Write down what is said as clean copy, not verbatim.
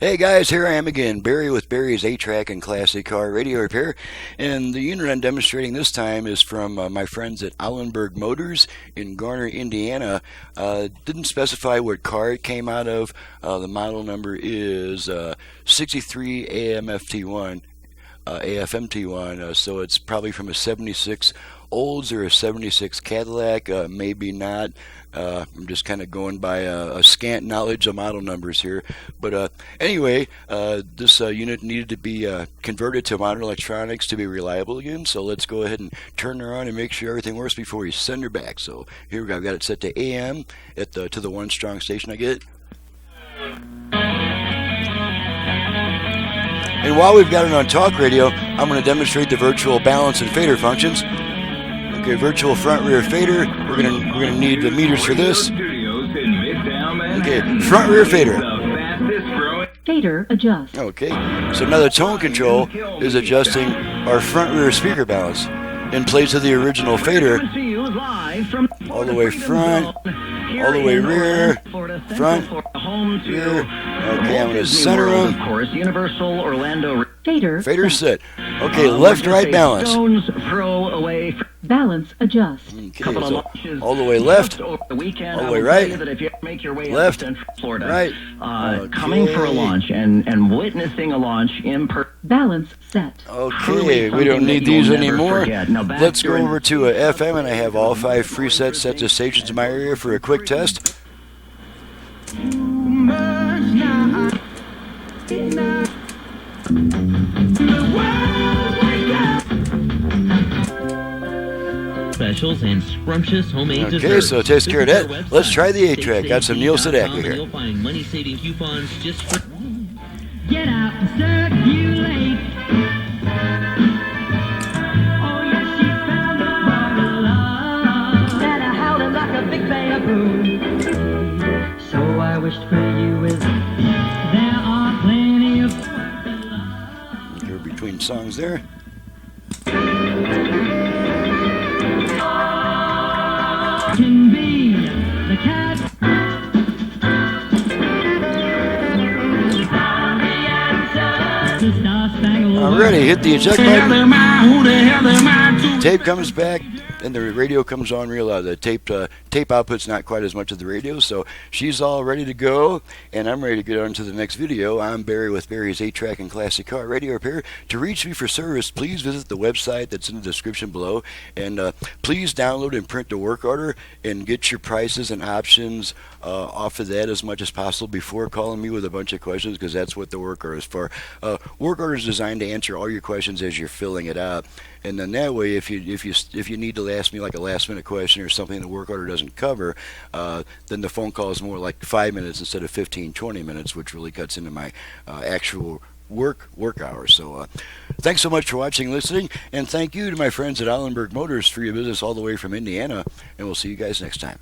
Hey guys, here I am again, Barry with Barry's 8-Track and Classic Car Radio Repair. And the unit I'm demonstrating this time is from my friends at Allenberg Motors in Garner, Indiana. Didn't specify what car it came out of. The model number is 63 AM-FT1, AFMT1, so it's probably from a 76 Olds or a 76 Cadillac, maybe not. I'm just kind of going by a scant knowledge of model numbers here. But anyway, this unit needed to be converted to modern electronics to be reliable again. So let's go ahead and turn her on and make sure everything works before we send her back. So here we go. I've got it set to AM to the 1 strong station I get. And while we've got it on talk radio, I'm going to demonstrate the virtual balance and fader functions. Okay, virtual front rear fader. We're gonna need the meters for this. Okay, front rear fader. Fader adjust. Okay, so now the tone control is adjusting our front rear speaker balance in place of the original fader. All the way front, all the way rear, front, rear. Okay, I'm gonna center them. Fader set. Okay, left, right balance. Balance adjust. Okay, so all the way left, all the way right, left, right. Coming for a launch and witnessing a launch in person. Balance set. Okay, we don't need these anymore. Let's go over to FM, and I have all 5 presets set to stations in my area for a quick test. Specials and scrumptious homemade desserts. Okay, so it takes care of that. Let's try the 8-track. Got some Neil Sedaka here. You'll find money-saving coupons just for... Get out and circulate. Oh, yes, she found the bottle of love. And I howled like a big bamboo. So I wished for you as there are plenty of... You're between songs there. Can be the cat. Alrighty, hit the eject button. Tape comes back, and the radio comes on real loud. The tape output's not quite as much as the radio, so she's all ready to go, and I'm ready to get on to the next video. I'm Barry with Barry's 8-Track and Classic Car Radio Repair. To reach me for service, please visit the website that's in the description below, and please download and print the work order and get your prices and options off of that as much as possible before calling me with a bunch of questions, because that's what the work order is for. Work order is designed to answer all your questions as you're filling it out, and then that way, if you need to ask me like a last-minute question or something the work order doesn't cover, then the phone call is more like 5 minutes instead of 15-20 minutes, which really cuts into my actual work hours. So thanks so much for watching and listening, and thank you to my friends at Allenberg Motors for your business all the way from Indiana, and we'll see you guys next time.